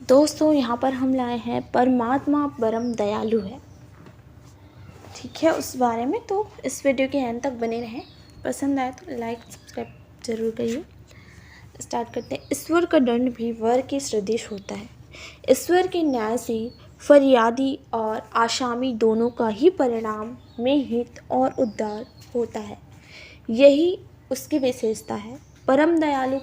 दोस्तों यहाँ पर हम लाए हैं परमात्मा परम दयालु है। ठीक है, उस बारे में तो इस वीडियो के एंड तक बने रहें। पसंद आए तो लाइक सब्सक्राइब जरूर करिए। स्टार्ट करते हैं। ईश्वर का दंड भी वर के सदृश होता है। ईश्वर के न्याय से फरियादी और आसामी दोनों का ही परिणाम में हित और उद्धार होता है। यही उसकी विशेषता है। परम दयालु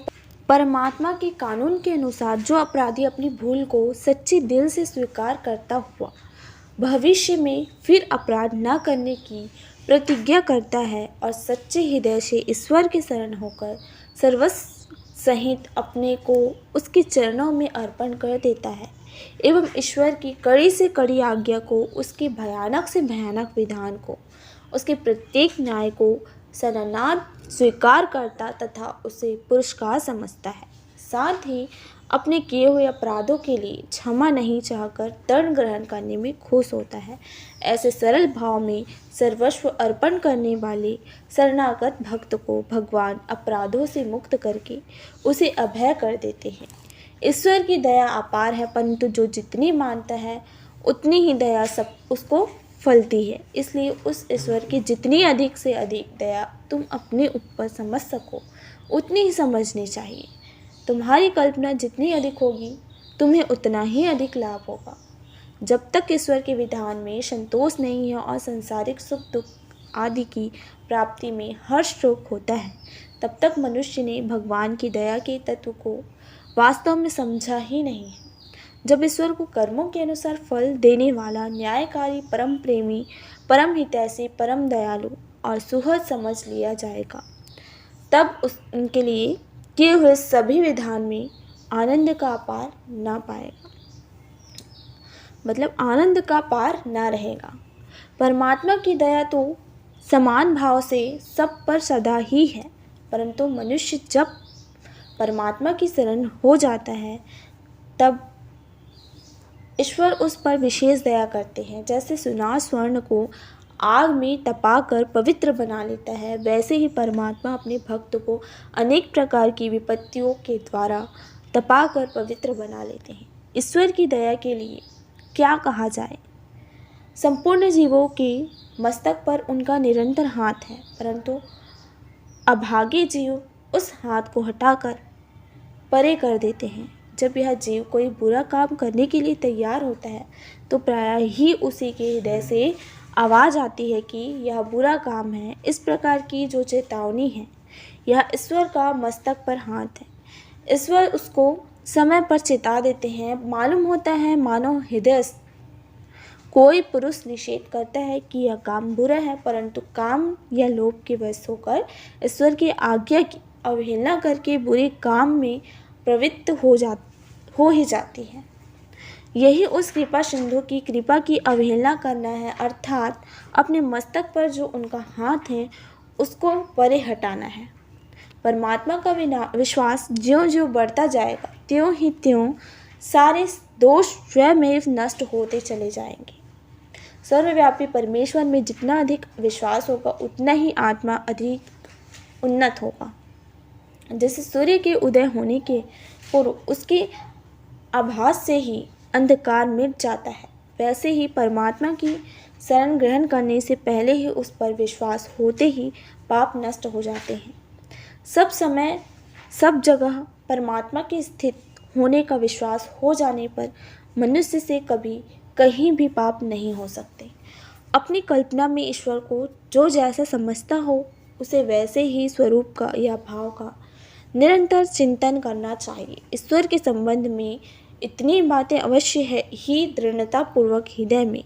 परमात्मा के कानून के अनुसार जो अपराधी अपनी भूल को सच्चे दिल से स्वीकार करता हुआ भविष्य में फिर अपराध न करने की प्रतिज्ञा करता है और सच्चे हृदय से ईश्वर के शरण होकर सर्वस्व सहित अपने को उसके चरणों में अर्पण कर देता है एवं ईश्वर की कड़ी से कड़ी आज्ञा को, उसके भयानक से भयानक विधान को, उसके प्रत्येक न्याय को सनातन स्वीकार करता तथा उसे पुरस्कार समझता है। साथ ही अपने किए हुए अपराधों के लिए क्षमा नहीं चाहकर दंड ग्रहण करने में खुश होता है। ऐसे सरल भाव में सर्वस्व अर्पण करने वाले शरणागत भक्त को भगवान अपराधों से मुक्त करके उसे अभय कर देते हैं। ईश्वर की दया अपार है, परंतु जो जितनी मानता है उतनी ही दया सब उसको फलती है। इसलिए उस ईश्वर की जितनी अधिक से अधिक दया तुम अपने ऊपर समझ सको उतनी ही समझनी चाहिए। तुम्हारी कल्पना जितनी अधिक होगी तुम्हें उतना ही अधिक लाभ होगा। जब तक ईश्वर के विधान में संतोष नहीं है और संसारिक सुख दुख आदि की प्राप्ति में हर्ष शोक होता है, तब तक मनुष्य ने भगवान की दया के तत्व को वास्तव में समझा ही नहीं है। जब ईश्वर को कर्मों के अनुसार फल देने वाला, न्यायकारी, परम प्रेमी, परम हितैषी, परम दयालु और सुहृद समझ लिया जाएगा, तब उनके लिए किए हुए सभी विधान में आनंद का पार ना पाएगा, मतलब आनंद का पार ना रहेगा। परमात्मा की दया तो समान भाव से सब पर सदा ही है, परंतु मनुष्य जब परमात्मा की शरण हो जाता है तब ईश्वर उस पर विशेष दया करते हैं। जैसे सुनार स्वर्ण को आग में तपाकर पवित्र बना लेता है, वैसे ही परमात्मा अपने भक्त को अनेक प्रकार की विपत्तियों के द्वारा तपाकर पवित्र बना लेते हैं। ईश्वर की दया के लिए क्या कहा जाए। संपूर्ण जीवों के मस्तक पर उनका निरंतर हाथ है, परंतु अभागे जीव उस हाथ को हटाकर परे कर देते हैं। जब यह जीव कोई बुरा काम करने के लिए तैयार होता है तो प्रायः ही उसी के हृदय से आवाज़ आती है कि यह बुरा काम है। इस प्रकार की जो चेतावनी है, यह ईश्वर का मस्तक पर हाथ है। ईश्वर उसको समय पर चेता देते हैं। मालूम होता है मानव हृदय कोई पुरुष निषेध करता है कि यह काम बुरा है, परंतु काम या लोभ के वश होकर ईश्वर की आज्ञा की अवहेलना करके बुरे काम में प्रवृत्त हो ही जाती है। यही उस कृपा सिंधु की कृपा की अवहेलना करना है, अर्थात अपने मस्तक पर जो उनका हाथ है उसको परे हटाना है। परमात्मा का विश्वास ज्यों ज्यों बढ़ता जाएगा त्यों ही त्यों सारे दोष स्वयं नष्ट होते चले जाएंगे। सर्वव्यापी परमेश्वर में जितना अधिक विश्वास होगा उतना ही आत्मा अधिक उन्नत होगा। जैसे सूर्य के उदय होने के पूर्व उसके आभास से ही अंधकार मिट जाता है, वैसे ही परमात्मा की शरण ग्रहण करने से पहले ही उस पर विश्वास होते ही पाप नष्ट हो जाते हैं। सब समय सब जगह परमात्मा के स्थित होने का विश्वास हो जाने पर मनुष्य से कभी कहीं भी पाप नहीं हो सकते। अपनी कल्पना में ईश्वर को जो जैसा समझता हो उसे वैसे ही स्वरूप का या भाव का निरंतर चिंतन करना चाहिए। ईश्वर के संबंध में इतनी बातें अवश्य है ही दृढ़तापूर्वक हृदय में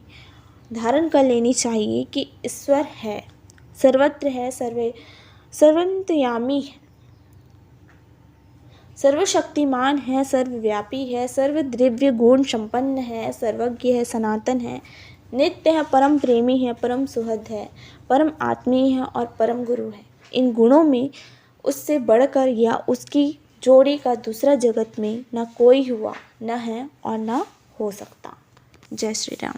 धारण कर लेनी चाहिए कि ईश्वर है, सर्वत्र है, सर्वंतर्यामी है, सर्वशक्तिमान है, सर्वव्यापी है, सर्वद्रव्य गुण संपन्न है, सर्वज्ञ है, सनातन है, नित्य है, परम प्रेमी है, परम सुहृद है, परम आत्मीय है और परम गुरु है। इन गुणों में उससे बढ़कर या उसकी जोड़ी का दूसरा जगत में न कोई हुआ, न है और न हो सकता। जय श्री राम।